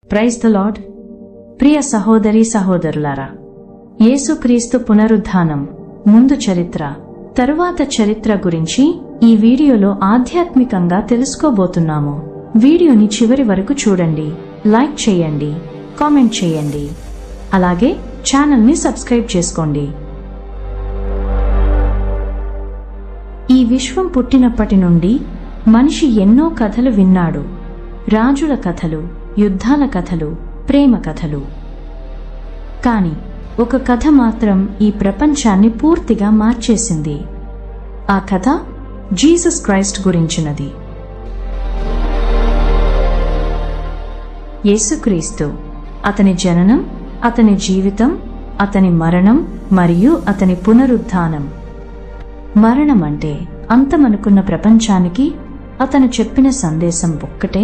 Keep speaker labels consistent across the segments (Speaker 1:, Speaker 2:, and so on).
Speaker 1: Praise the Lord. ప్రియ సహోదరీ సహోదరులారా, యేసుక్రీస్తు పునరుద్ధానం, ముందు చరిత్ర, తరువాత చరిత్ర గురించి ఈ వీడియోలో ఆధ్యాత్మికంగా తెలుసుకోబోతున్నాము. వీడియోని చివరి వరకు చూడండి, లైక్ చేయండి, కామెంట్ చేయండి, అలాగే ఛానల్ని సబ్స్క్రైబ్ చేసుకోండి. ఈ విశ్వం పుట్టినప్పటి నుండి మనిషి ఎన్నో కథలు విన్నాడు. రాజుల కథలు, యుద్ధాల కథలు, ప్రేమ కథలు. కాని ఒక కథ మాత్రం ఈ ప్రపంచాన్ని పూర్తిగా మార్చేసింది. ఆ కథ జీసస్ క్రైస్ట్ గురించినది. యేసుక్రీస్తు, అతని జననం, అతని జీవితం, అతని మరణం మరియు అతని పునరుద్ధానం. మరణం అంటే అంతమనుకున్న ప్రపంచానికి అతను చెప్పిన సందేశం ఒక్కటే: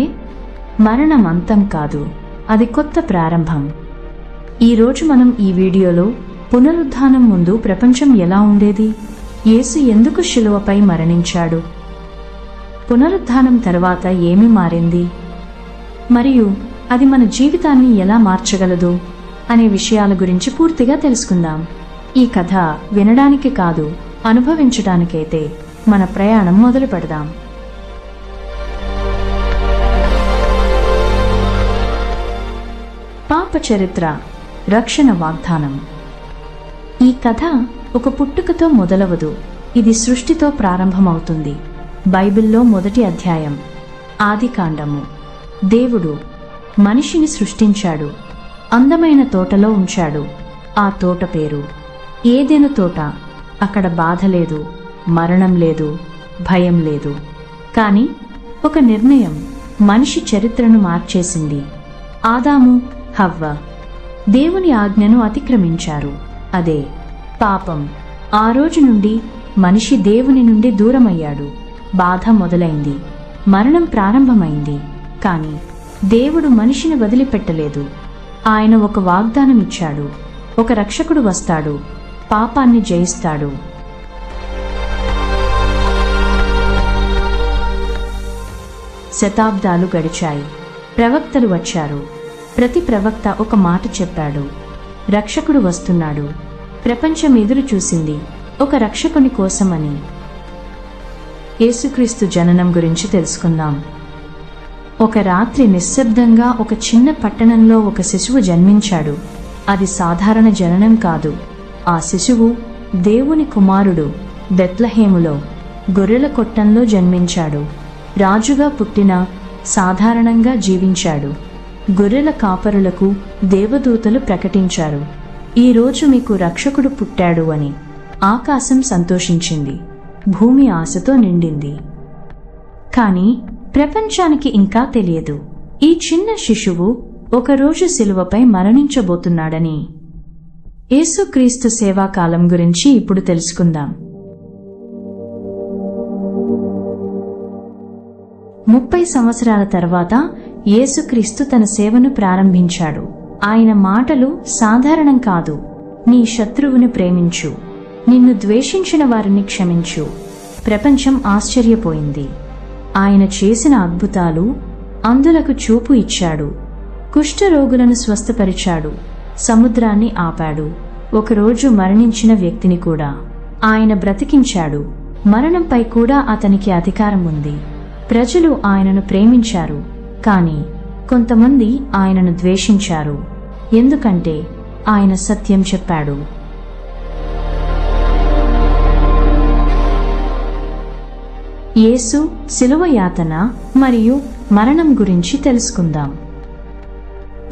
Speaker 1: మరణం అంతం కాదు, అది కొత్త ప్రారంభం. ఈరోజు మనం ఈ వీడియోలో పునరుద్ధానం ముందు ప్రపంచం ఎలా ఉండేది, యేసు ఎందుకు శిలువపై మరణించాడు, పునరుద్ధానం తర్వాత ఏమి మారింది, మరియు అది మన జీవితాన్ని ఎలా మార్చగలదు అనే విషయాల గురించి పూర్తిగా తెలుసుకుందాం. ఈ కథ వినడానికి కాదు, అనుభవించడానికైతే మన ప్రయాణం మొదలు పెడదాం. పాప చరిత్ర, రక్షణ వాగ్దానం. ఈ కథ ఒక పుట్టుకతో మొదలవదు, ఇది సృష్టితో ప్రారంభమవుతుంది. బైబిల్లో మొదటి అధ్యాయం, ఆదికాండము. దేవుడు మనిషిని సృష్టించాడు, అందమైన తోటలో ఉంచాడు. ఆ తోట పేరు ఏదెను తోట. అక్కడ బాధ లేదు, మరణం లేదు, భయం లేదు. కాని ఒక నిర్ణయం మనిషి చరిత్రను మార్చేసింది. ఆదాము, హవ్వ దేవుని ఆజ్ఞను అతిక్రమించారు. అదే పాపం. ఆ రోజు నుండి మనిషి దేవుని నుండి దూరమయ్యాడు. బాధ మొదలైంది, మరణం ప్రారంభమైంది. కాని దేవుడు మనిషిని వదిలిపెట్టలేదు. ఆయన ఒక వాగ్దానం ఇచ్చాడు: ఒక రక్షకుడు వస్తాడు, పాపాన్ని జయిస్తాడు. శతాబ్దాలు గడిచాయి, ప్రవక్తలు వచ్చారు. ప్రతి ప్రవక్త ఒక మాట చెప్పాడు: రక్షకుడు వస్తున్నాడు. ప్రపంచం ఎదురు చూసింది ఒక రక్షకుని కోసమని. యేసుక్రీస్తు జననం గురించి తెలుసుకుందాం. ఒక రాత్రి నిశ్శబ్దంగా ఒక చిన్న పట్టణంలో ఒక శిశువు జన్మించాడు. అది సాధారణ జననం కాదు. ఆ శిశువు దేవుని కుమారుడు. బెత్లెహేములో గొర్రెల కొట్టంలో జన్మించాడు. రాజుగా పుట్టిన సాధారణంగా జీవించాడు. గొర్రెల కాపరులకు దేవదూతలు ప్రకటించారు: ఈరోజు మీకు రక్షకుడు పుట్టాడు అని. ఆకాశం సంతోషించింది, భూమి ఆశతో నిండింది. కాని ప్రపంచానికి ఇంకా తెలియదు, ఈ చిన్న శిశువు ఒకరోజు శిలువపై మరణించబోతున్నాడని. యేసుక్రీస్తు సేవాకాలం గురించి ఇప్పుడు తెలుసుకుందాం. 30 సంవత్సరాల తర్వాత యేసుక్రీస్తు తన సేవను ప్రారంభించాడు. ఆయన మాటలు సాధారణం కాదు: నీ శత్రువుని ప్రేమించు, నిన్ను ద్వేషించిన వారిని క్షమించు. ప్రపంచం ఆశ్చర్యపోయింది. ఆయన చేసిన అద్భుతాలు: అంధులకు చూపు ఇచ్చాడు, కుష్ఠరోగులను స్వస్థపరిచాడు, సముద్రాన్ని ఆపాడు, ఒకరోజు మరణించిన వ్యక్తిని కూడా ఆయన బ్రతికించాడు. మరణంపై కూడా అతనికి అధికారం ఉంది. ప్రజలు ఆయనను ప్రేమించారు, కాని కొంతమంది ఆయనను ద్వేషించారు, ఎందుకంటే ఆయన సత్యం చెప్పాడు. యేసు శిలువ యాతన మరియు మరణం గురించి తెలుసుకుందాం.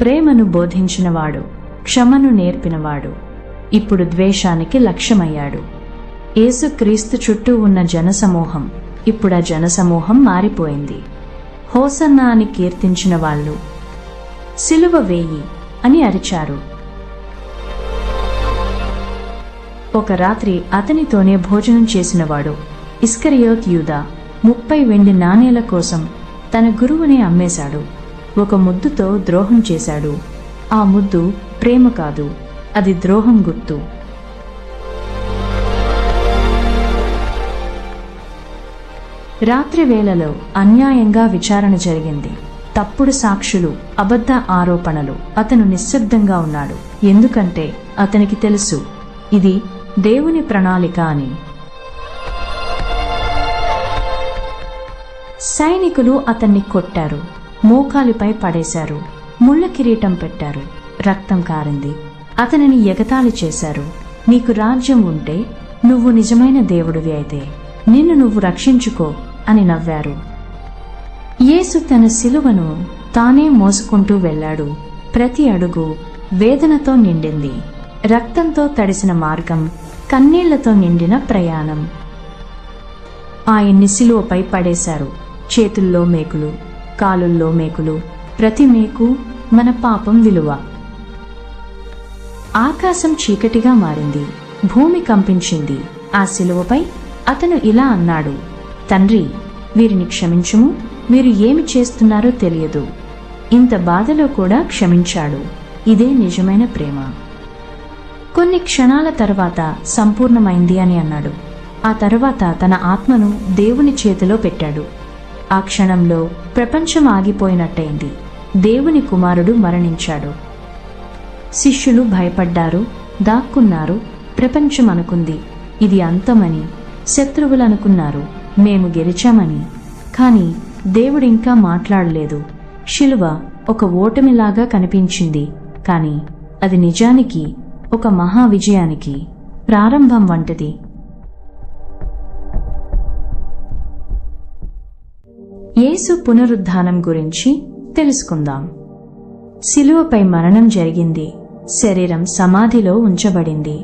Speaker 1: ప్రేమను బోధించినవాడు, క్షమను నేర్పినవాడు, ఇప్పుడు ద్వేషానికి లక్ష్యమయ్యాడు. యేసుక్రీస్తు చుట్టూ ఉన్న జనసమూహం, ఇప్పుడు ఆ జనసమూహం మారిపోయింది. హోసన్నా అని కీర్తించిన వాళ్ళు సిలువ వేయి అని అరిచారు. ఒక రాత్రి అతనితోనే భోజనం చేసినవాడు ఇస్కరియోత్ యూదా 30 వెండి నాణేల కోసం తన గురువునే అమ్మేశాడు. ఒక ముద్దుతో ద్రోహం చేశాడు. ఆ ముద్దు ప్రేమ కాదు, అది ద్రోహం గుర్తు. రాత్రి వేళలో అన్యాయంగా విచారణ జరిగింది. తప్పుడు సాక్షులు, అబద్ధ ఆరోపణలు. అతను నిశ్శబ్దంగా ఉన్నాడు, ఎందుకంటే అతనికి తెలుసు ఇది దేవుని ప్రణాళిక అని. సైనికులు అతన్ని కొట్టారు, మోకాలిపై పడేశారు, ముళ్ళ కిరీటం పెట్టారు, రక్తం కారింది. అతనిని ఎగతాళి చేశారు. నీకు రాజ్యం ఉంటే, నువ్వు నిజమైన దేవుడివి అయితే నిన్ను నువ్వు రక్షించుకో అని నవ్వారు. యేసు తన శిలువను తానే మోసుకుంటూ వెళ్ళాడు. ప్రతి అడుగు వేదనతో నిండింది. రక్తంతో తడిసిన మార్గం, కన్నీళ్లతో నిండిన ప్రయాణం. ఆయన్ని శిలువపై పడేశారు. చేతుల్లో మేకులు, కాలుల్లో మేకులు, ప్రతి మేకు మన పాపం విలువ. ఆకాశం చీకటిగా మారింది, భూమి కంపించింది. ఆ శిలువపై అతను ఇలా అన్నాడు, తండ్రి, వీరిని క్షమించుము, వీరు ఏమి చేస్తున్నారో తెలియదు. ఇంత బాధలో కూడా క్షమించాడు. ఇదే నిజమైన ప్రేమ. కొన్ని క్షణాల తర్వాత సంపూర్ణమైంది అని అన్నాడు. ఆ తర్వాత తన ఆత్మను దేవుని చేతిలో పెట్టాడు. ఆ క్షణంలో ప్రపంచం ఆగిపోయినట్టయింది. దేవుని కుమారుడు మరణించాడు. శిష్యులు భయపడ్డారు, దాక్కున్నారు. ప్రపంచం అనుకుంది ఇది అంతమని. శత్రువులు అనుకున్నారు మేము గెలిచామని. కాని దేవుడింకా మాట్లాడలేదు. శిలువ ఒక ఓటమిలాగా కనిపించింది, కాని అది నిజానికి ఒక మహా విజయానికి ప్రారంభం వంటిది. యేసు పునరుద్ధానం గురించి తెలుసుకుందాం. శిలువపై మరణం జరిగింది. శరీరం సమాధిలో ఉంచబడింది.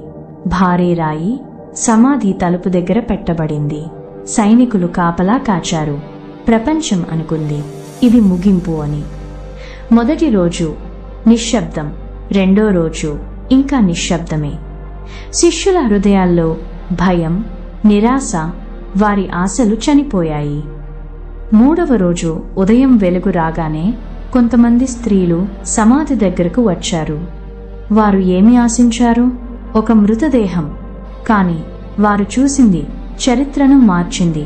Speaker 1: భారీ రాయి సమాధి తలుపు దగ్గర పెట్టబడింది. సైనికులు కాపలా కాచారు. ప్రపంచం అనుకుంది ఇది ముగింపు అని. మొదటి రోజు నిశ్శబ్దం, రెండో రోజు ఇంకా నిశ్శబ్దమే. శిష్యుల హృదయాల్లో భయం, నిరాశ, వారి ఆశలు చనిపోయాయి. మూడవ రోజు ఉదయం వెలుగు రాగానే కొంతమంది స్త్రీలు సమాధి దగ్గరకు వచ్చారు. వారు ఏమి ఆశించారు? ఒక మృతదేహం. కాని వారు చూసింది చరిత్రను మార్చింది.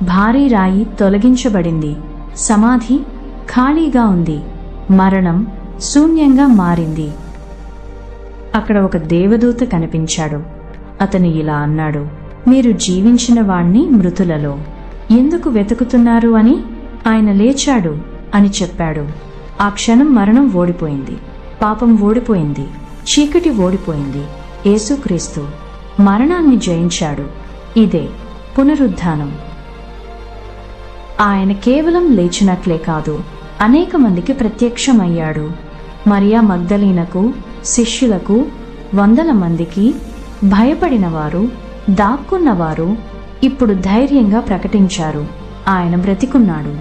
Speaker 1: భారీ రాయి తొలగించబడింది. సమాధి ఖాళీగా ఉంది. మరణం శూన్యంగా మారింది. అక్కడ ఒక దేవదూత కనిపించాడు. అతను ఇలా అన్నాడు, మీరు జీవించిన వాణ్ణి మృతులలో ఎందుకు వెతుకుతున్నారు అని. ఆయన లేచాడు అని చెప్పాడు. ఆ క్షణం మరణం ఓడిపోయింది, పాపం ఓడిపోయింది, చీకటి ఓడిపోయింది. యేసుక్రీస్తు మరణాన్ని జయించాడు. ఇదే పునరుద్ధానం. ఆయన కేవలం లేచినట్లే కాదు, అనేక మందికి ప్రత్యక్షమయ్యాడు. మరియా మగ్దలీనకు, శిష్యులకు, వందల మందికి. భయపడినవారు, దాక్కున్నవారు ఇప్పుడు ధైర్యంగా ప్రకటించారు, ఆయన బ్రతికున్నాడు.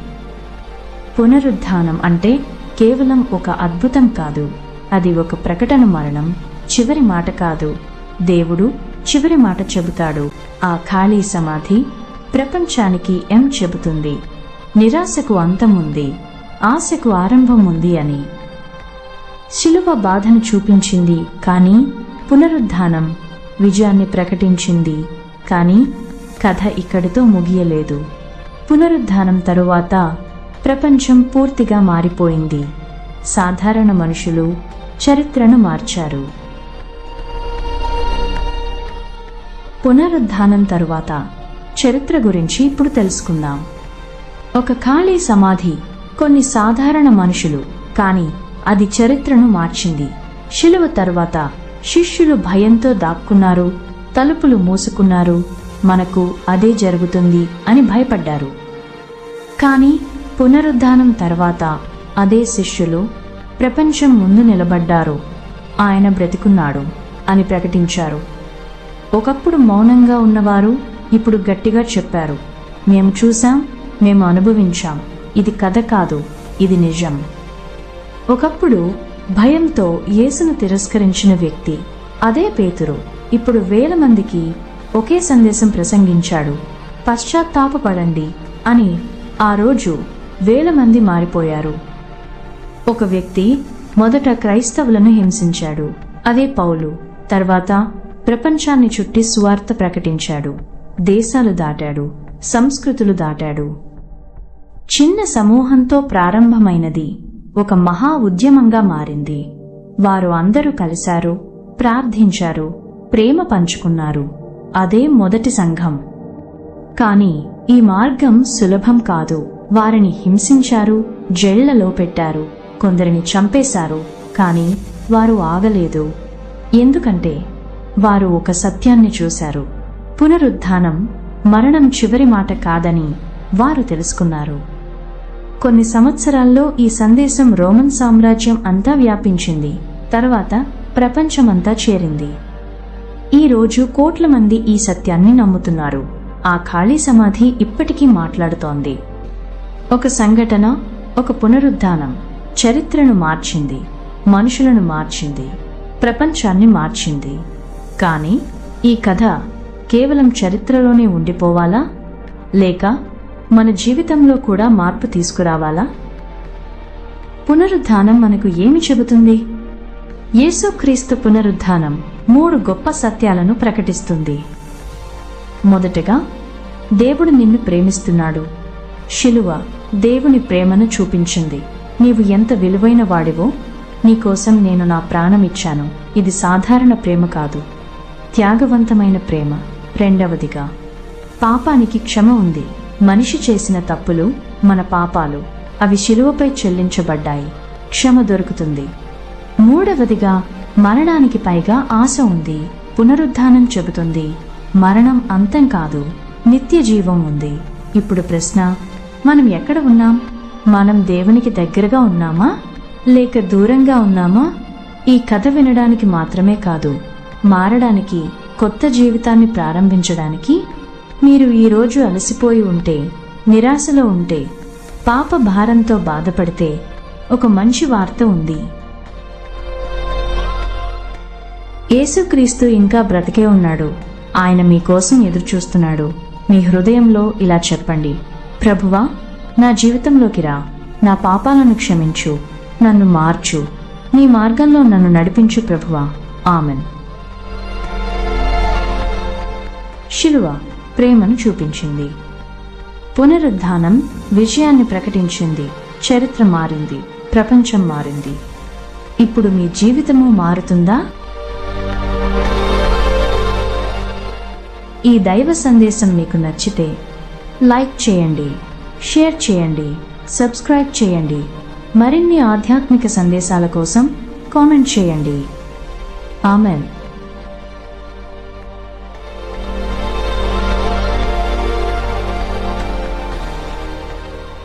Speaker 1: పునరుద్ధానం అంటే కేవలం ఒక అద్భుతం కాదు, అది ఒక ప్రకటన. మరణం చివరి మాట కాదు, దేవుడు చివరి మాట చెబుతాడు. ఆ ఖాళీ సమాధి ప్రపంచానికి చెబుతుంది, నిరాశకు అంతముంది, ఆశకు ఆరంభం ఉంది అని. శిలువ బాధను చూపించింది, కానీ పునరుద్ధానం విజయాన్ని ప్రకటించింది. కానీ కథ ఇక్కడితో ముగియలేదు. పునరుద్ధానం తరువాత ప్రపంచం పూర్తిగా మారిపోయింది. సాధారణ మనుషులు చరిత్రను మార్చారు. పునరుద్ధానం తరువాత చరిత్ర గురించి ఇప్పుడు తెలుసుకుందాం. ఒక ఖాళీ సమాధి, కొన్ని సాధారణ మనుషులు, కానీ అది చరిత్రను మార్చింది. శిలువ తరువాత శిష్యులు భయంతో దాక్కున్నారు, తలుపులు మూసుకున్నారు. మనకు అదే జరుగుతుంది అని భయపడ్డారు. కానీ పునరుద్ధానం తర్వాత అదే శిష్యులు ప్రపంచం ముందు నిలబడ్డారు. ఆయన బ్రతికున్నాడు అని ప్రకటించారు. ఒకప్పుడు మౌనంగా ఉన్నవారు ఇప్పుడు గట్టిగా చెప్పారు, మేము చూశాం, మేము అనుభవించాం. ఇది కథ కాదు, ఇది నిజం. ఒకప్పుడు భయంతో యేసును తిరస్కరించిన వ్యక్తి, అదే పేతురు, ఇప్పుడు వేల మందికి ఒకే సందేశం ప్రసంగించాడు, పశ్చాత్తాపపడండి అని. ఆ రోజు వేల మంది మారిపోయారు. ఒక వ్యక్తి మొదట క్రైస్తవులను హింసించాడు, అదే పౌలు. తర్వాత ప్రపంచాన్ని చుట్టి సువార్త ప్రకటించాడు. దేశాలు దాటాడు, సంస్కృతులు దాటాడు. చిన్న సమూహంతో ప్రారంభమైనది ఒక మహా ఉద్యమంగా మారింది. వారు అందరూ కలిశారు, ప్రార్థించారు, ప్రేమ పంచుకున్నారు. అదే మొదటి సంఘం. కానీ ఈ మార్గం సులభం కాదు. వారిని హింసించారు, జైళ్లలో పెట్టారు, కొందరిని చంపేశారు. కానీ వారు ఆగలేదు. ఎందుకంటే వారు ఒక సత్యాన్ని చూశారు. పునరుత్థానం, మరణం చివరి మాట కాదని వారు తెలుసుకున్నారు. కొన్ని సంవత్సరాల్లో ఈ సందేశం రోమన్ సామ్రాజ్యం అంతా వ్యాపించింది. తర్వాత ప్రపంచమంతా చేరింది. ఈ రోజు కోట్ల మంది ఈ సత్యాన్ని నమ్ముతున్నారు. ఆ ఖాళీ సమాధి ఇప్పటికీ మాట్లాడుతోంది. ఒక సంఘటన, ఒక పునరుత్థానం చరిత్రను మార్చింది, మనుషులను మార్చింది, ప్రపంచాన్ని మార్చింది. కానీ ఈ కథ కేవలం చరిత్రలోనే ఉండిపోవాలా, లేక మన జీవితంలో కూడా మార్పు తీసుకురావాలా? పునరుత్థానం మనకు ఏమి చెబుతుంది? యేసుక్రీస్తు పునరుత్థానం 3 గొప్ప సత్యాలను ప్రకటిస్తుంది. మొదటగా, దేవుడు నిన్ను ప్రేమిస్తున్నాడు. శిలువ దేవుని ప్రేమను చూపించింది. నీవు ఎంత విలువైన వాడివో, నీకోసం నేను నా ప్రాణమిచ్చాను. ఇది సాధారణ ప్రేమ కాదు, త్యాగవంతమైన ప్రేమ. రెండవదిగా, పాపానికి క్షమ ఉంది. మనిషి చేసిన తప్పులు, మన పాపాలు, అవి శిలువపై చెల్లించబడ్డాయి. క్షమ దొరుకుతుంది. మూడవదిగా, మరణానికి పైగా ఆశ ఉంది. పునరుత్థానం చెబుతుంది, మరణం అంతం కాదు, నిత్య జీవం ఉంది. ఇప్పుడు ప్రశ్న, మనం ఎక్కడ ఉన్నాం? మనం దేవునికి దగ్గరగా ఉన్నామా, లేక దూరంగా ఉన్నామా? ఈ కథ వినడానికి మాత్రమే కాదు, మారడానికి, కొత్త జీవితాన్ని ప్రారంభించడానికి. మీరు ఈరోజు అలసిపోయి ఉంటే, నిరాశలో ఉంటే, పాప భారంతో బాధపడితే, ఒక మంచి వార్త ఉంది. యేసుక్రీస్తు ఇంకా బ్రతికే ఉన్నాడు. ఆయన మీకోసం ఎదురుచూస్తున్నాడు. మీ హృదయంలో ఇలా చెప్పండి, ప్రభువా, నా జీవితంలోకి రా, నా పాపాలను క్షమించు, నన్ను మార్చు, నీ మార్గంలో నన్ను నడిపించు ప్రభువా. ఆమెన్. శిలువ ప్రేమను చూపించింది. పునరుత్థానం విజయాన్ని ప్రకటించింది. చరిత్ర మారింది, ప్రపంచం మారింది. ఇప్పుడు మీ జీవితము మారుతుందా? ఈ దైవ సందేశం మీకు నచ్చితే లైక్ చేయండి, షేర్ చేయండి, సబ్స్క్రైబ్ చేయండి. మరిన్ని ఆధ్యాత్మిక సందేశాల కోసం కామెంట్ చేయండి. ఆమెన్.